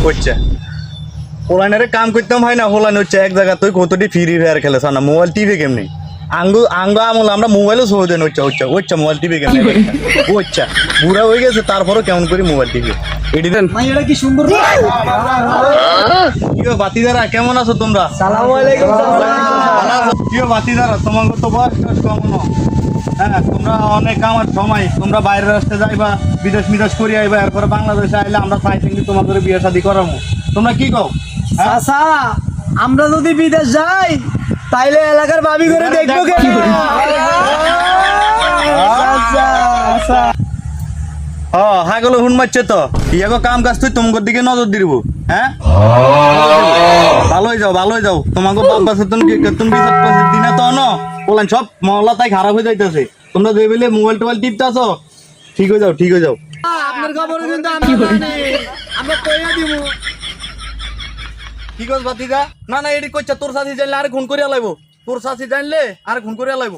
হচ্ছে হোলাইনারে কাম করতাম হয় না, হোলাইন হচ্ছে এক জায়গা তুই কতটি ফ্রি ফায়ার খেলে না মোবাইল টিভি কেমনি আঙ্গ আমল আমরা মোবাইলও সহ দেন হচ্ছে মোবাইল টিভি কেমনি হচ্ছে বুড়া হয়ে গেছে তারপরও কেমন করি মোবাইল টিভি এটি দেন কি সুন্দর। কি বাতিদারা কেমন আছো তোমরা? সালামু আলাইকুম। কি বাতিদারা তোমার তো বয়স কেমন? হ্যাঁ তোমরা অনেক আমার সময় তোমরা বাইরের রাস্তায় যাইবা বিদেশ মিদেশ করি আইবা এরপরে বাংলাদেশে আইলে আমরা চাই কিন্তু তোমাদের বিয়ে শাদী করাবো। তোমরা কি কও? আচ্ছা আমরা যদি বিদেশ যাই তাইলে এলাকার ভাবি করে দেখবো কে? হ্যাঁ গেলো হুন মারছে তো ইয়াগো কাম কাজ তুই তোমার দিকে নজর দিব। হ্যাঁ ভালোই যাও তোমাকে বাপ বাসে তুমি বিচার পাশে দিনে তো ন বলেন সব মহল্লা তাই খারাপ হয়ে যাইতেছে। তোমরা যে বেলে মোবাইল টোবাইল টিপতেছো ঠিক হয়ে যাও আপনার খবর কিন্তু আমরা জানি, আমরা কইয়া দিব। কি কস বাতিজা? না এটি কইছে তোর সাথে জানলে আর খুন করিয়া লাইব, তোর সাথে জানলে আর খুন করিয়া লাইব।